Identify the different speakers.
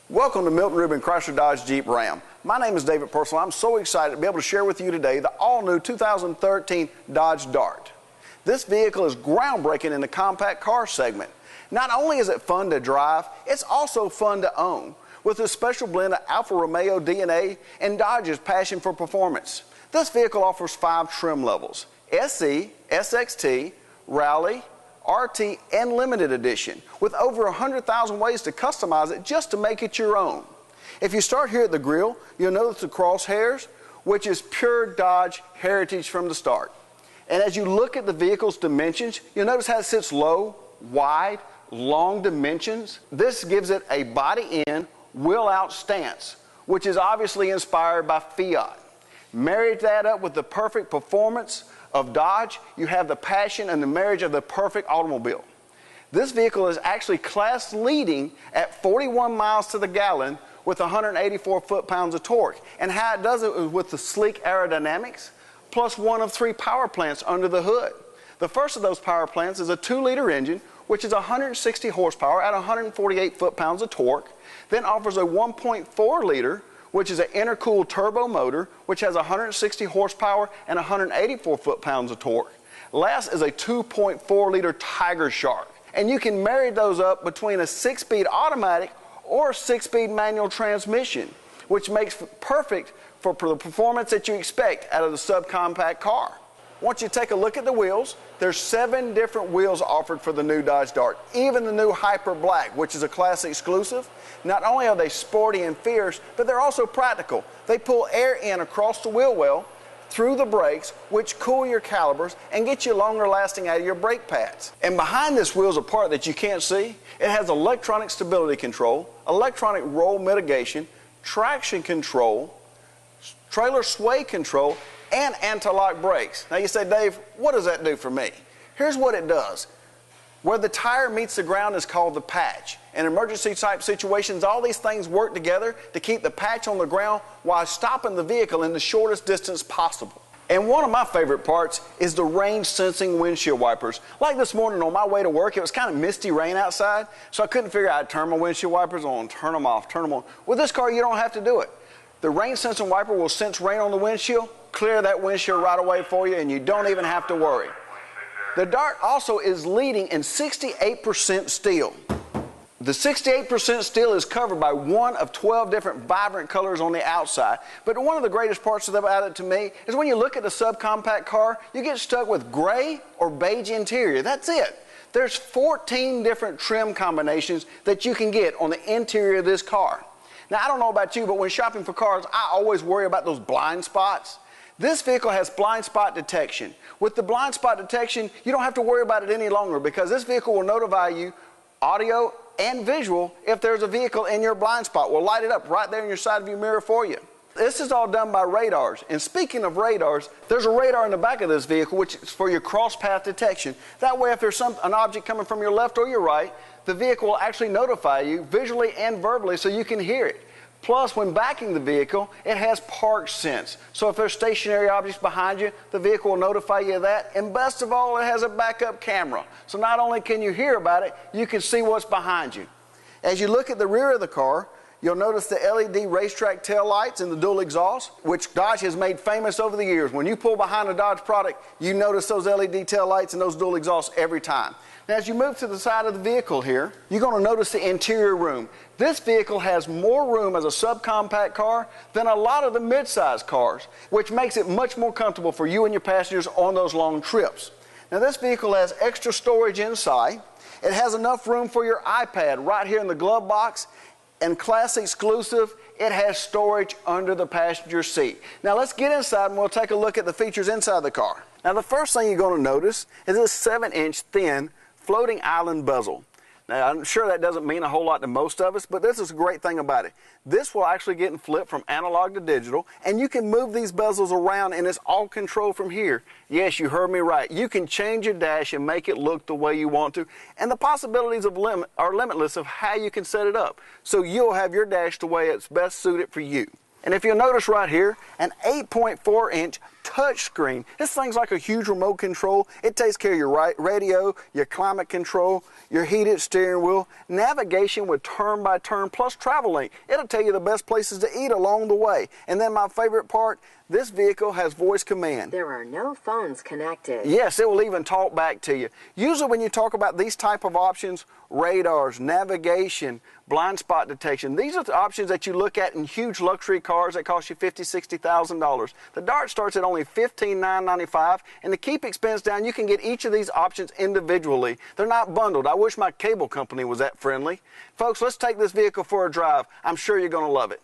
Speaker 1: Welcome to Milton Ruben Chrysler Dodge Jeep Ram. My name is David Percival. I'm so excited to be able to share with you today the all-new 2013 Dodge Dart. This vehicle is groundbreaking in the compact car segment. Not only is it fun to drive, it's also fun to own, with a special blend of Alfa Romeo DNA and Dodge's passion for performance. This vehicle offers 5 trim levels: SE, SXT, Rally, RT, and Limited Edition, with over 100,000 ways to customize it just to make it your own. If you start here at the grille, you'll notice the crosshairs, which is pure Dodge heritage from the start. And as you look at the vehicle's dimensions, you'll notice how it sits low, wide, long dimensions. This gives it a body-in, wheel-out stance, which is obviously inspired by Fiat. Marry that up with the perfect performance of Dodge, you have the passion and the marriage of the perfect automobile. This vehicle is actually class leading at 41 miles to the gallon with 184 foot-pounds of torque. And how it does it is with the sleek aerodynamics, plus one of 3 power plants under the hood. The first of those power plants is a 2-liter engine, which is 160 horsepower at 148 foot-pounds of torque, then offers a 1.4-liter, which is an intercooled turbo motor, which has 160 horsepower and 184 foot-pounds of torque. Last is a 2.4-liter Tiger Shark. And you can marry those up between a 6-speed automatic or a 6-speed manual transmission, which makes perfect for the performance that you expect out of the subcompact car. Once you take a look at the wheels, there's 7 different wheels offered for the new Dodge Dart, even the new Hyper Black, which is a class exclusive. Not only are they sporty and fierce, but they're also practical. They pull air in across the wheel well through the brakes, which cool your calipers and get you longer lasting out of your brake pads. And behind this wheel is a part that you can't see. It has electronic stability control, electronic roll mitigation, traction control, trailer sway control, and anti-lock brakes. Now you say, Dave, what does that do for me? Here's what it does. Where the tire meets the ground is called the patch. In emergency type situations, all these things work together to keep the patch on the ground while stopping the vehicle in the shortest distance possible. And one of my favorite parts is the rain sensing windshield wipers. Like this morning on my way to work, it was kind of misty rain outside, so I couldn't figure out how to turn my windshield wipers on, turn them off, turn them on. With this car, you don't have to do it. The rain sensing wiper will sense rain on the windshield, clear that windshield right away for you, and you don't even have to worry. The Dart also is leading in 68% steel. The 68% steel is covered by one of 12 different vibrant colors on the outside. But one of the greatest parts about it to me is when you look at the subcompact car, you get stuck with gray or beige interior. That's it. There's 14 different trim combinations that you can get on the interior of this car. Now, I don't know about you, but when shopping for cars, I always worry about those blind spots. This vehicle has blind spot detection. With the blind spot detection, you don't have to worry about it any longer because this vehicle will notify you, audio and visual, if there's a vehicle in your blind spot. We'll light it up right there in your side view mirror for you. This is all done by radars. And speaking of radars, there's a radar in the back of this vehicle which is for your cross path detection. That way, if there's an object coming from your left or your right, the vehicle will actually notify you visually and verbally so you can hear it. Plus, when backing the vehicle, it has park sense. So if there's stationary objects behind you, the vehicle will notify you of that. And best of all, it has a backup camera. So not only can you hear about it, you can see what's behind you. As you look at the rear of the car, you'll notice the LED racetrack tail lights and the dual exhaust, which Dodge has made famous over the years. When you pull behind a Dodge product, you notice those LED tail lights and those dual exhausts every time. Now, as you move to the side of the vehicle here, you're going to notice the interior room. This vehicle has more room as a subcompact car than a lot of the mid-size cars, which makes it much more comfortable for you and your passengers on those long trips. Now, this vehicle has extra storage inside. It has enough room for your iPad right here in the glove box. And class exclusive, it has storage under the passenger seat. Now, let's get inside and we'll take a look at the features inside the car. Now, the first thing you're going to notice is this 7-inch thin floating island bezel. Now, I'm sure that doesn't mean a whole lot to most of us, but this is a great thing about it. This will actually get and flip from analog to digital, and you can move these bezels around, and it's all controlled from here. Yes, you heard me right. You can change your dash and make it look the way you want to, and the possibilities are limitless of how you can set it up. So you'll have your dash the way it's best suited for you. And if you'll notice right here, an 8.4-inch touchscreen. This thing's like a huge remote control. It takes care of your radio, your climate control, your heated steering wheel, navigation with turn-by-turn, plus travel link. It'll tell you the best places to eat along the way. And then my favorite part, this vehicle has voice command.
Speaker 2: There are no phones connected.
Speaker 1: Yes, it will even talk back to you. Usually when you talk about these type of options, radars, navigation, blind spot detection, these are the options that you look at in huge luxury cars that cost you $50,000, $60,000. The Dart starts at only $15,995, and to keep expense down, you can get each of these options individually. They're not bundled. I wish my cable company was that friendly. Folks, let's take this vehicle for a drive. I'm sure you're going to love it.